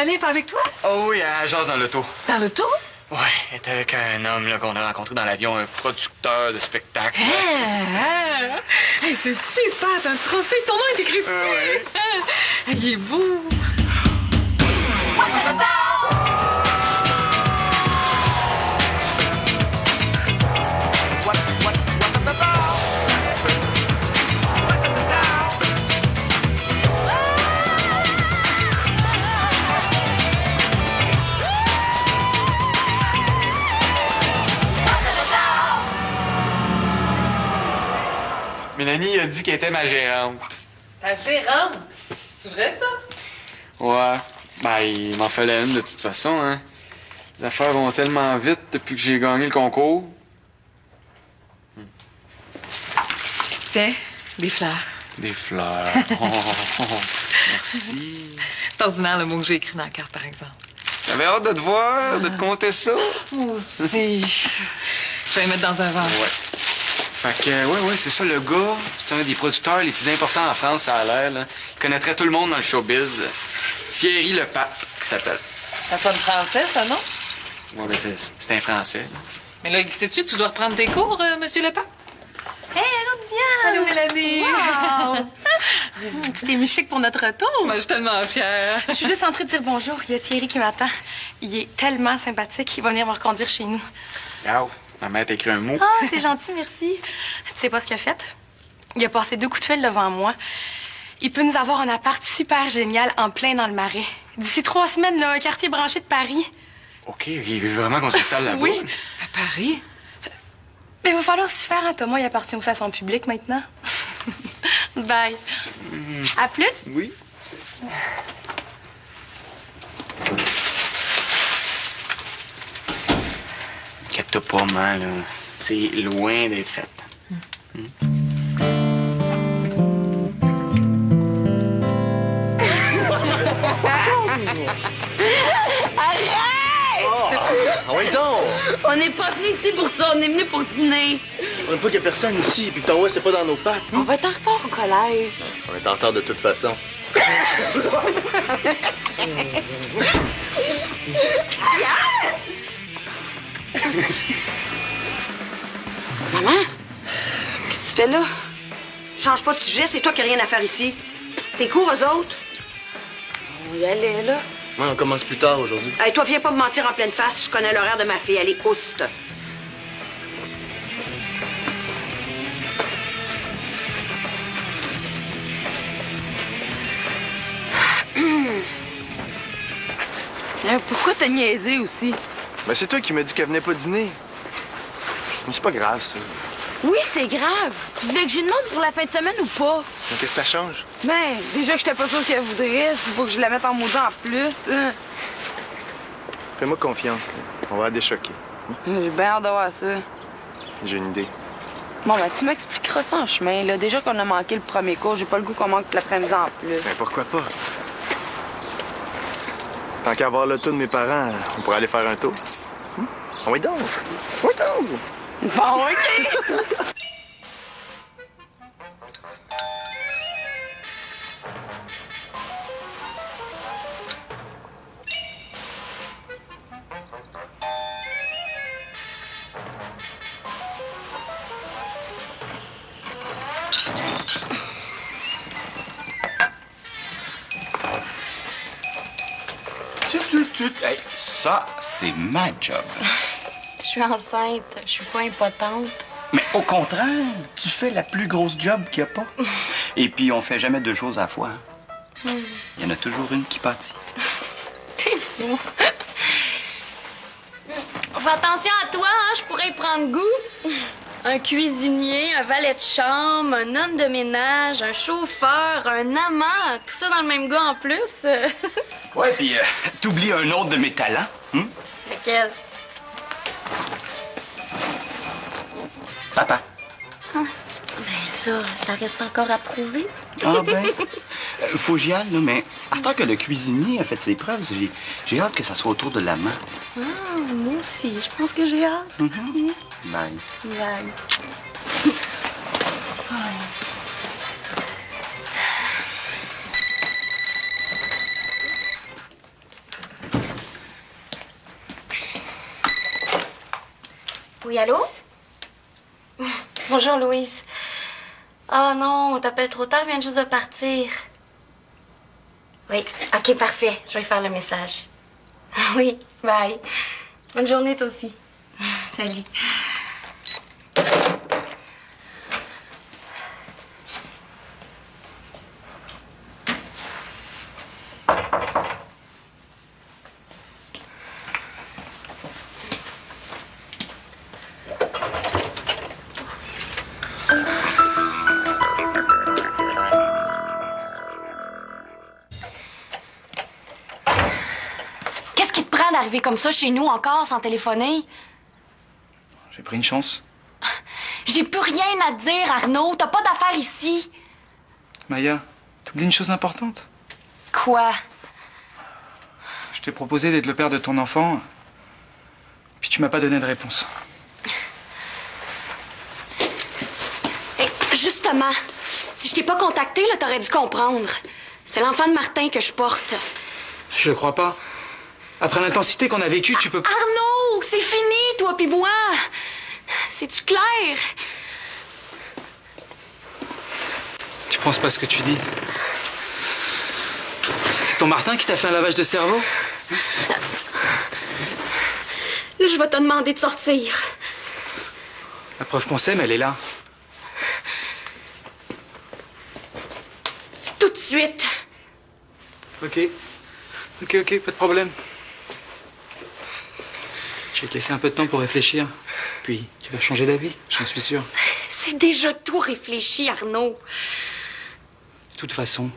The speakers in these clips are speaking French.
Mélanie est pas avec toi? Oh oui, elle jase dans l'auto. Dans l'auto? Ouais, elle est avec un homme là, qu'on a rencontré dans l'avion, un producteur de spectacle. Hey, c'est super, t'as un trophée, ton nom est écrit dessus. Ouais. Il est beau. Mélanie a dit qu'elle était ma gérante. Ta gérante? C'est vrai, ça? Ouais. Ben, il m'en fallait une de toute façon, hein. Les affaires vont tellement vite depuis que j'ai gagné le concours. Tiens, des fleurs. Des fleurs. Merci. C'est ordinaire le mot que j'ai écrit dans la carte, par exemple. J'avais hâte de te voir, de te compter ça. Moi aussi. Je vais les mettre dans un vase. Ouais. Fait que, ouais, c'est ça, le gars, c'est un des producteurs les plus importants en France, ça a l'air, là. Il connaîtrait tout le monde dans le showbiz. Thierry Le Pape, qui s'appelle. Ça sonne français, ça, non? Ouais, ben, c'est un Français, là. Mais là, sais-tu que tu dois reprendre tes cours, Monsieur Le Pape? Hey, allô, Diane! Allô, Mélanie! Wow! Tu t'es mis chic pour notre retour. Moi, je suis tellement fière. Je suis juste entrée de dire bonjour. Il y a Thierry qui m'attend. Il est tellement sympathique. Il va venir me reconduire chez nous. Regarde, ma mère t'a écrit un mot. Ah, c'est gentil, merci. Tu sais pas ce qu'il a fait? Il a passé 2 coups de fil devant moi. Il peut nous avoir un appart super génial en plein dans le Marais. D'ici 3 semaines, là, un quartier branché de Paris. OK, il veut vraiment qu'on s'installe là-bas. Oui. À Paris? Mais il va falloir s'y faire, hein, Thomas. Il appartient aussi à son public maintenant. Bye. À plus. Oui. Inquiète-toi pas, man, là. C'est loin d'être fait. Ah ouais donc! On n'est pas venu ici pour ça, on est venu pour dîner. Pour une fois qu'il n'y a personne ici, puis que ton ouais, c'est pas dans nos pattes. On va être en retard au collège. On est en retard de toute façon. Maman, qu'est-ce que tu fais là? Change pas de sujet, c'est toi qui n'as rien à faire ici. T'es cours, eux autres? On y allait, là. Ouais, on commence plus tard aujourd'hui. Hey, toi, viens pas me mentir en pleine face. Je connais l'horaire de ma fille. Elle est ouste. Pourquoi t'as niaisé aussi? Mais c'est toi qui m'as dit qu'elle venait pas dîner. Mais c'est pas grave, ça. Oui, c'est grave. Tu voulais que j'y demande pour la fin de semaine ou pas? Mais qu'est-ce que ça change? Ben, déjà que j'étais pas sûre qu'elle voudrait, il faut que je la mette en maudit en plus. Fais-moi confiance, là. On va la déchoquer. J'ai bien hâte de voir ça. J'ai une idée. Bon, ben, tu m'expliqueras ça en chemin, là. Déjà qu'on a manqué le premier cours, j'ai pas le goût qu'on manque l'après-midi en plus. Ben pourquoi pas? Tant qu'à voir l'auto de mes parents, on pourrait aller faire un tour. Oui donc! Oui donc! Bon, OK! Hey, ça, c'est ma job. Je suis enceinte, je suis pas impotente. Mais au contraire, tu fais la plus grosse job qu'il n'y a pas. Et puis, on fait jamais 2 choses à la fois. Hein. Il y en a toujours une qui pâtit. T'es fou. Fais attention à toi, hein, je pourrais y prendre goût. Un cuisinier, un valet de chambre, un homme de ménage, un chauffeur, un amant, tout ça dans le même gars en plus. Ouais, puis t'oublies un autre de mes talents. Hein? Lequel? Papa. Ben ça reste encore à prouver. Ah ben, faut que j'y aille, là, mais à ce temps que le cuisinier a fait ses preuves, j'ai hâte que ça soit autour de l'amant. Ah, moi aussi, je pense que j'ai hâte. Bye. Bye. Oui, allô? Bonjour, Louise. Ah non, on t'appelle trop tard, je viens juste de partir. Oui, ok, parfait. Je vais faire le message. Oui, bye. Bonne journée, toi aussi. Salut. Qu'est-ce qui te prend d'arriver comme ça chez nous encore sans téléphoner? J'ai pris une chance. J'ai plus rien à te dire, Arnaud. T'as pas d'affaires ici. Maya, t'oublies une chose importante. Quoi? Je t'ai proposé d'être le père de ton enfant, puis tu m'as pas donné de réponse. Et justement, si je t'ai pas contacté, là, t'aurais dû comprendre. C'est l'enfant de Martin que je porte. Je le crois pas. Après l'intensité qu'on a vécue, tu peux... Arnaud, c'est fini, toi pis moi. C'est-tu clair? Tu penses pas ce que tu dis. C'est ton Martin qui t'a fait un lavage de cerveau? Là, je vais te demander de sortir. La preuve qu'on s'aime, elle est là. Tout de suite. Ok, pas de problème. Je vais te laisser un peu de temps pour réfléchir. Puis, tu vas changer d'avis, j'en suis sûr. C'est déjà tout réfléchi, Arnaud. De toute façon,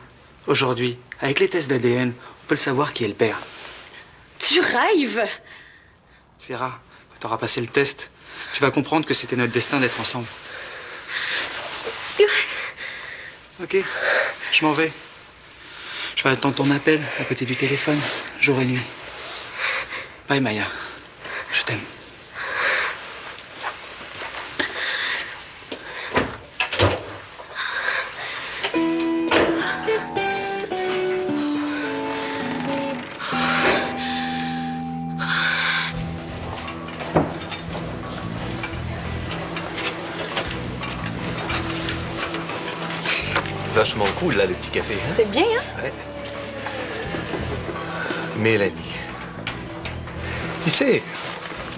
aujourd'hui, avec les tests d'ADN, on peut le savoir qui est le père. Tu rêves? Tu verras, quand tu auras passé le test, tu vas comprendre que c'était notre destin d'être ensemble. Ok, je m'en vais. Je vais attendre ton appel à côté du téléphone, jour et nuit. Bye Maya, je t'aime. Vachement cool, là, le petit café. Hein? C'est bien, hein? Ouais. Mélanie. Tu sais,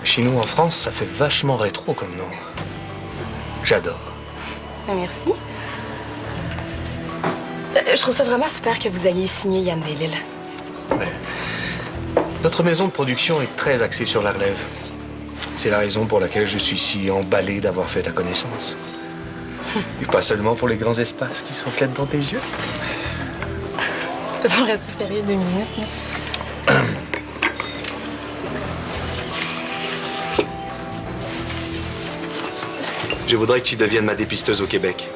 chez nous en France, ça fait vachement rétro comme nom. J'adore. Merci. Je trouve ça vraiment super que vous ayez signé Yann Delisle. Ouais. Notre maison de production est très axée sur la relève. C'est la raison pour laquelle je suis si emballé d'avoir fait ta connaissance. Et pas seulement pour les grands espaces qui se reflètent dans tes yeux. Je peux pas rester sérieux 2 minutes, là. Je voudrais que tu deviennes ma dépisteuse au Québec.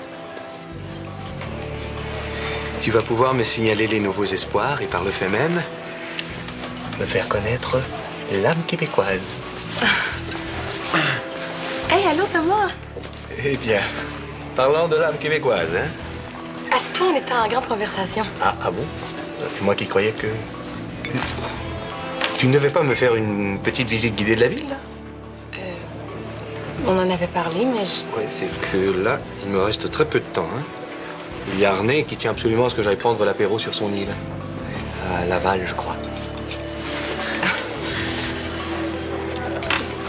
Tu vas pouvoir me signaler les nouveaux espoirs et par le fait même, me faire connaître l'âme québécoise. Hey, allô, Thomas? Eh bien, parlant de l'âme québécoise, hein? Assis-toi, on était en grande conversation. Ah bon? C'est moi qui croyais que... Tu ne devais pas me faire une petite visite guidée de la ville, là? On en avait parlé, mais Oui, c'est que là, il me reste très peu de temps, hein? Il y a Arnay qui tient absolument à ce que j'aille prendre l'apéro sur son île. À Laval, je crois.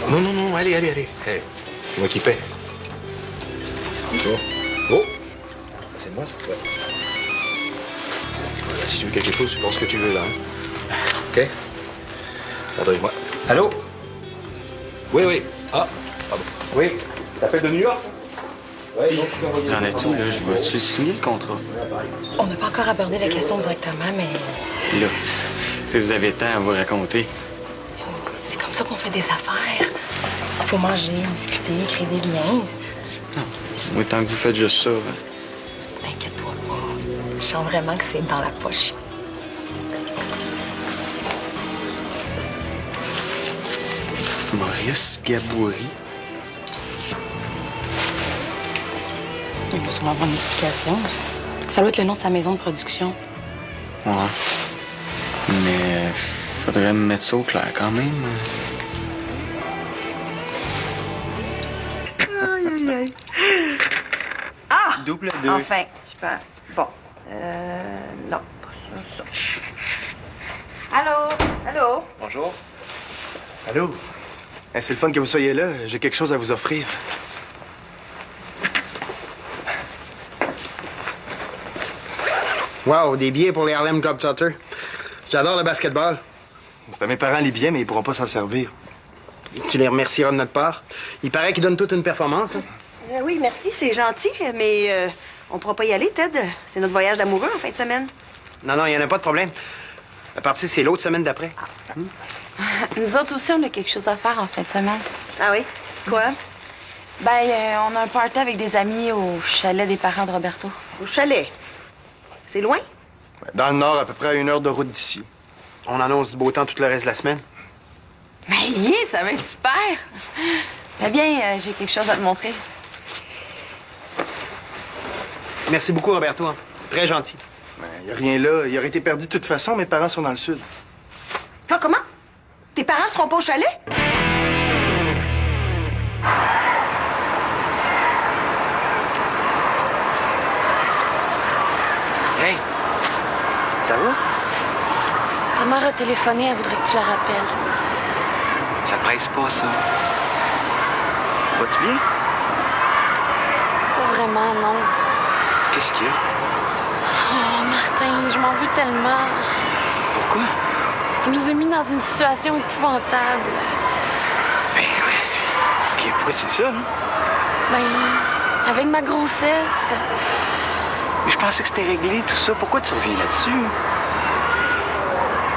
Non, allez. Hey, c'est moi qui paie. Bon. Oh! C'est moi, ça. Ouais. Voilà, si tu veux quelque chose, tu penses que tu veux, là. Hein? OK? Attendez-moi. Allô? Oui. Ah, pardon. Oui, t'appelles de New York? Oui, donc tu vas envoyer... T'en as-tu, là? Je vais-tu signer le contrat? on n'a pas encore abordé la question directement, mais Là, si vous avez temps à vous raconter. c'est comme ça qu'on fait des affaires. Faut manger, discuter, créer des liens. Non, moi, tant que vous faites juste ça, hein. Inquiète-toi pas. Je sens vraiment que c'est dans la poche. Maurice Gaboury. Il va sûrement avoir une explication. Ça doit être le nom de sa maison de production. Ouais. Mais faudrait me mettre ça au clair quand même. double 2. Enfin, super. Bon. Non, pas ça. Allô? Allô? Bonjour. Allô? C'est le fun que vous soyez là. J'ai quelque chose à vous offrir. Wow, des billets pour les Harlem Globetrotters. J'adore le basketball. C'est à mes parents les billets, mais ils pourront pas s'en servir. Tu les remercieras de notre part. Il paraît qu'ils donnent toute une performance. Hein? Oui, merci, c'est gentil, mais on pourra pas y aller, Ted. C'est notre voyage d'amoureux en fin de semaine. Non, il n'y en a pas de problème. La partie, c'est l'autre semaine d'après. Nous autres aussi, on a quelque chose à faire en fin de semaine. Ah oui? Quoi? Ben, on a un party avec des amis au chalet des parents de Roberto. Au chalet. C'est loin? Dans le nord, à peu près à 1 heure de route d'ici. On annonce du beau temps tout le reste de la semaine. Ben, yeah, ça va être super! Ben bien, j'ai quelque chose à te montrer. Merci beaucoup, Roberto. Hein. C'est très gentil. Il n'y a rien là. Il aurait été perdu de toute façon. Mes parents sont dans le sud. Quoi, comment? Tes parents seront pas au chalet? Hey! Ça va? Ta mère a téléphoné, elle voudrait que tu la rappelles. Ça presse pas, ça. Vas-tu bien? Pas vraiment, non. Qu'est-ce qu'il y a? Oh, Martin, je m'en veux tellement. Pourquoi? Je nous ai mis dans une situation épouvantable. Ben, ouais, Puis pourquoi tu dis ça, non? Ben, avec ma grossesse. Mais je pensais que c'était réglé, tout ça. Pourquoi tu reviens là-dessus?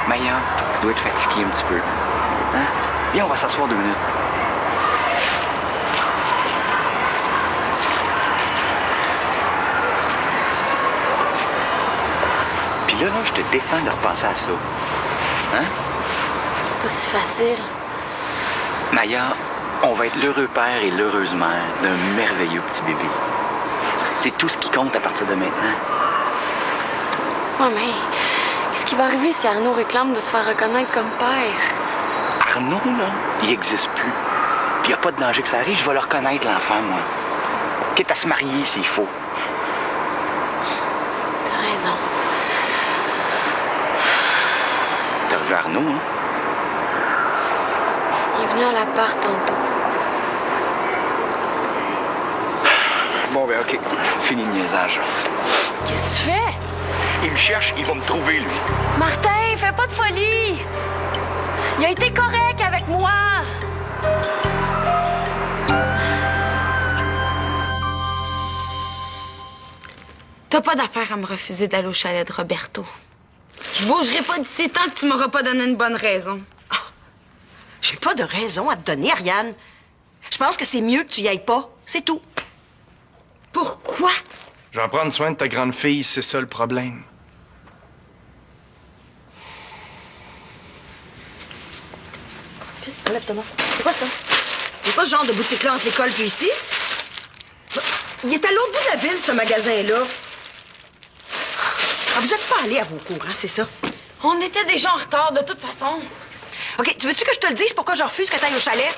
Maya, tu dois être fatiguée un petit peu. Hein? Viens, on va s'asseoir 2 minutes. Puis là, je te défends de repenser à ça. Hein? Pas si facile. Maya, on va être l'heureux père et l'heureuse mère d'un merveilleux petit bébé. C'est tout ce qui compte à partir de maintenant. Ouais, mais qu'est-ce qui va arriver si Arnaud réclame de se faire reconnaître comme père? Arnaud, là, il existe plus. Puis il n'y a pas de danger que ça arrive, je vais le reconnaître, l'enfant, moi. Quitte à se marier s'il faut. T'as raison. T'as revu Arnaud, hein? Il est venu à l'appart tantôt. Bon, ben, OK. Fini le niaisage. Qu'est-ce que tu fais? Il me cherche, il va me trouver, lui. Martin, fais pas de folie! Il a été correct avec moi! T'as pas d'affaire à me refuser d'aller au chalet de Roberto. Je bougerai pas d'ici tant que tu m'auras pas donné une bonne raison. J'ai pas de raison à te donner, Ariane. Je pense que c'est mieux que tu y ailles pas. C'est tout. Pourquoi? Je vais prendre soin de ta grande fille, c'est ça le problème. Enlève Thomas. C'est quoi ça? Il n'y a pas ce genre de boutique-là entre l'école puis ici. Il est à l'autre bout de la ville, ce magasin-là. Ah, vous êtes pas allés à vos cours, hein, c'est ça? On était déjà en retard, de toute façon. OK, tu veux-tu que je te le dise pourquoi je refuse que tu ailles au chalet?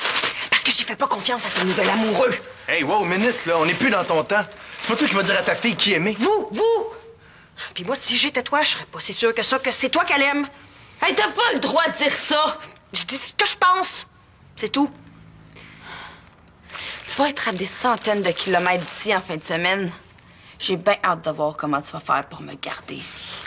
Parce que j'y fais pas confiance à ton nouvel amoureux. Hey, wow, minute, là. On n'est plus dans ton temps. C'est pas toi qui vas dire à ta fille qui aimer. Vous! Puis moi, si j'étais toi, je serais pas si sûre que ça, que c'est toi qu'elle aime. Hey, t'as pas le droit de dire ça! Je dis ce que je pense. C'est tout. Tu vas être à des centaines de kilomètres d'ici en fin de semaine. J'ai bien hâte de voir comment tu vas faire pour me garder ici.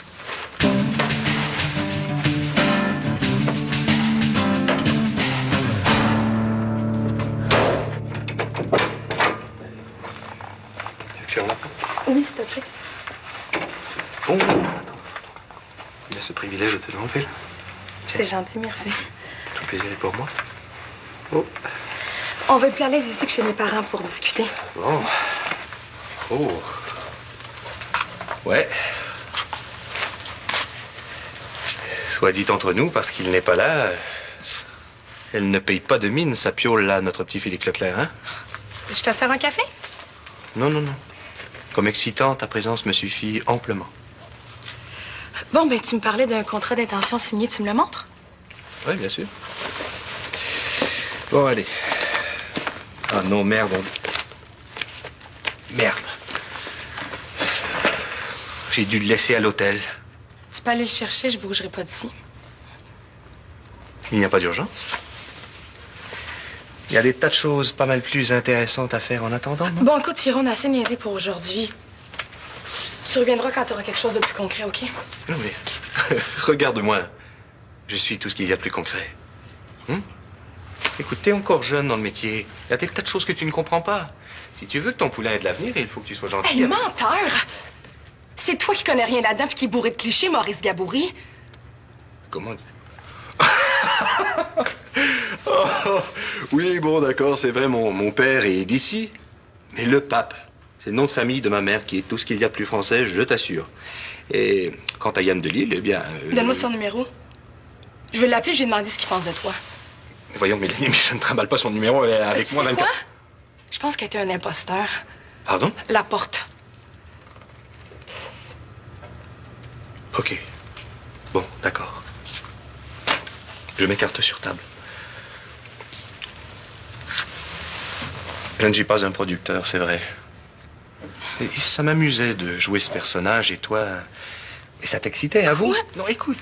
Oui, s'il te plaît. Oh, attends. Il a ce privilège de te l'enlever, là. C'est gentil, merci. Tout le plaisir est pour moi. Oh. On va être plus à l'aise ici que chez mes parents pour discuter. Bon. Oh. Ouais. Soit dit entre nous, parce qu'il n'est pas là, elle ne paye pas de mine, sa piole, là, notre petit Félix Leclerc, hein? Je te sers un café? Non. Comme excitant, ta présence me suffit amplement. Bon, ben, tu me parlais d'un contrat d'intention signé, tu me le montres? Oui, bien sûr. Bon, allez. Ah non, merde. Merde. J'ai dû le laisser à l'hôtel. Tu peux aller le chercher, je bougerai pas d'ici. Il n'y a pas d'urgence. Il y a des tas de choses pas mal plus intéressantes à faire en attendant, non? Bon, écoute, Hiron, on a assez niaisé pour aujourd'hui. Tu reviendras quand tu auras quelque chose de plus concret, OK? Non, mais regarde-moi. Je suis tout ce qu'il y a de plus concret. Écoute, t'es encore jeune dans le métier. Il y a des tas de choses que tu ne comprends pas. Si tu veux que ton poulain ait de l'avenir, il faut que tu sois gentil. Hey, menteur! C'est toi qui connais rien là-dedans puis qui est bourré de clichés, Maurice Gaboury. Comment? Oh, oui, bon, d'accord, c'est vrai, mon père est d'ici. Mais le pape, c'est le nom de famille de ma mère qui est tout ce qu'il y a de plus français, je t'assure. Et quant à Yann de Lille, eh bien... Donne-moi son numéro. Je vais l'appeler, je vais lui demander ce qu'il pense de toi. Voyons, Mélanie, mais je ne trimballe pas son numéro avec Tu moi. sais quoi? Je pense qu'elle était un imposteur. Pardon? La porte. OK. Bon, d'accord. Je mets carte sur table. Je ne suis pas un producteur, c'est vrai. Et ça m'amusait de jouer ce personnage et toi... Et ça t'excitait, avoue? Quoi? Non, écoute.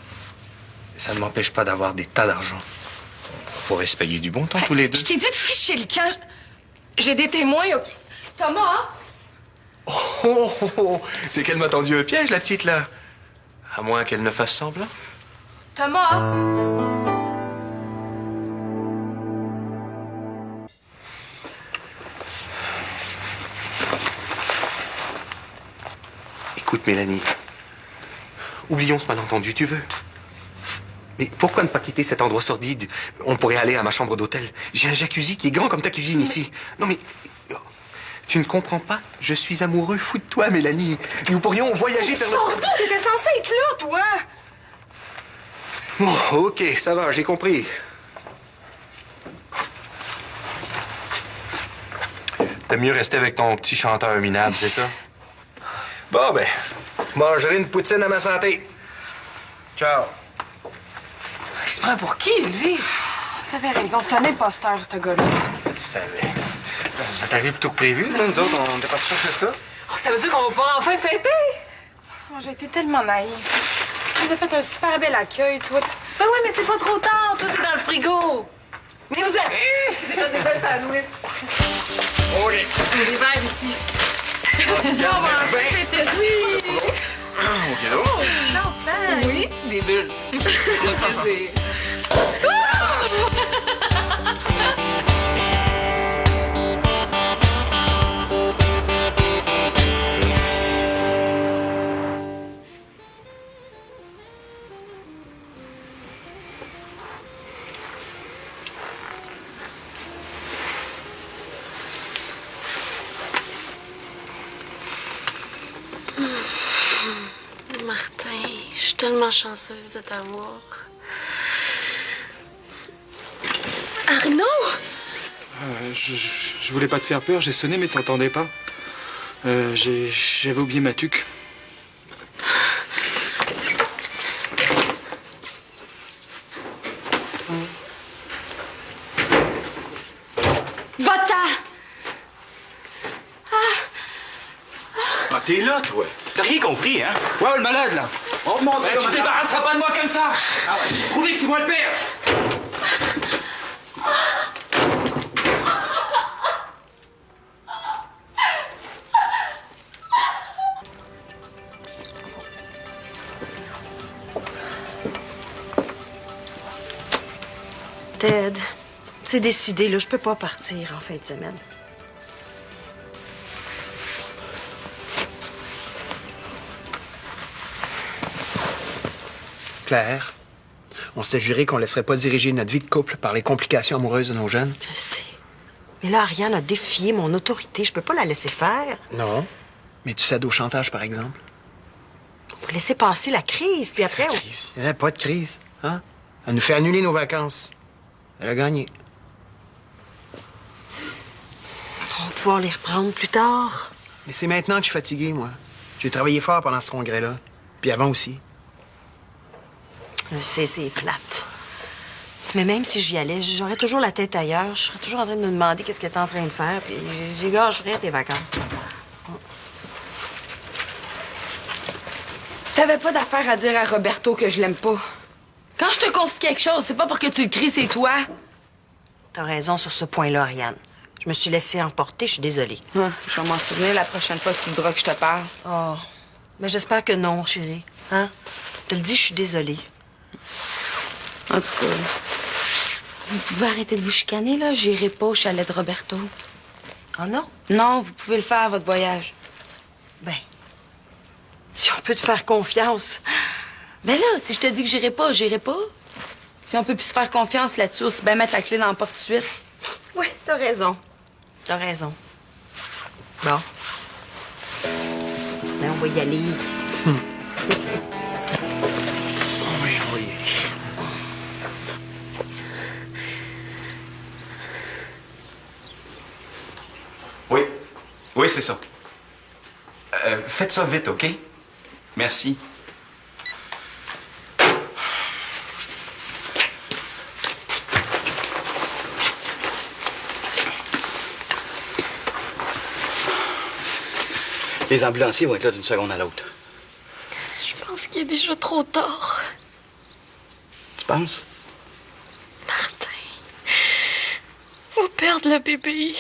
Ça ne m'empêche pas d'avoir des tas d'argent. On pourrait se payer du bon temps tous les deux. Je t'ai dit de ficher le camp. J'ai des témoins, OK? Thomas, hein? Oh, c'est qu'elle m'a tendu un piège, la petite, là. À moins qu'elle ne fasse semblant. Thomas, hein? Écoute, Mélanie, oublions ce malentendu, tu veux? Mais pourquoi ne pas quitter cet endroit sordide? On pourrait aller à ma chambre d'hôtel. J'ai un jacuzzi qui est grand comme ta cuisine ici. Non, mais... Tu ne comprends pas? Je suis amoureux fou de toi, Mélanie. Nous pourrions voyager vers... Sors d'où? T'étais censé être là, toi! Bon, OK, ça va, j'ai compris. T'aimes mieux rester avec ton petit chanteur minable, c'est ça? Bon, ben, mangerai une poutine à ma santé. Ciao. Il se prend pour qui, lui? T'avais raison, c'est un imposteur, ce gars-là. Je savais. Vous êtes arrivés plus tôt que prévu, là, nous autres, on n'était pas chercher ça. Oh, ça veut dire qu'on va pouvoir enfin fêter? Oh, j'ai été tellement naïve. Tu nous as fait un super bel accueil, toi. Ben oui, mais c'est pas trop tard. Toi, c'est dans le frigo. Mais vous avez... J'ai fait des belles sandwichs. OK. J'ai des verres ici. Là, on va enfin fêter ça. OK, là. Oh, du champagne. Oui, des bulles. Le plaisir. Martin, je suis tellement chanceuse de t'avoir. Arnaud! Je voulais pas te faire peur, j'ai sonné mais t'entendais pas. J'avais oublié ma tuque. Va-t'en! Ah, t'es là, toi. T'as rien compris, hein? Ouais, le malade, là. On remonte. Tu te débarrasseras pas de moi comme ça. Ah ouais, prouvez que c'est moi le père. Ted, c'est décidé, là. Je peux pas partir en fin de semaine. Claire, on s'était juré qu'on laisserait pas diriger notre vie de couple par les complications amoureuses de nos jeunes. Je sais. Mais là, Ariane a défié mon autorité. Je peux pas la laisser faire. Non. Mais tu cèdes au chantage, par exemple. On va laisser passer la crise, puis après... Crise. Il n'y a pas de crise. Hein? Elle nous fait annuler nos vacances. Elle a gagné. On va pouvoir les reprendre plus tard. Mais c'est maintenant que je suis fatigué, moi. J'ai travaillé fort pendant ce congrès-là. Puis avant aussi. Je sais, c'est plate. Mais même si j'y allais, j'aurais toujours la tête ailleurs. Je serais toujours en train de me demander qu'est-ce qu'elle est en train de faire, puis j'y gâcherais tes vacances. T'avais pas d'affaire à dire à Roberto que je l'aime pas. Quand je te confie quelque chose, c'est pas pour que tu le cries, c'est toi. T'as raison sur ce point-là, Ariane. Je me suis laissée emporter, je suis désolée. Je vais m'en souvenir la prochaine fois que tu voudras que je te parle. Oh, mais j'espère que non, chérie. Hein? Je te le dis, je suis désolée. En tout cas, vous pouvez arrêter de vous chicaner, là. J'irai pas au chalet de Roberto. Oh non? Non, vous pouvez le faire, votre voyage. Ben, si on peut te faire confiance. Ben là, si je te dis que j'irai pas, j'irai pas. Si on peut plus se faire confiance là-dessus, aussi bien mettre la clé dans la porte tout de suite. Oui, t'as raison. T'as raison. Bon. Ben, on va y aller. Oui, oui. Oui. Oui, c'est ça. Faites ça vite, OK? Merci. Les ambulanciers vont être là d'une seconde à l'autre. Je pense qu'il est déjà trop tard. Tu penses? Martin va perdre le bébé.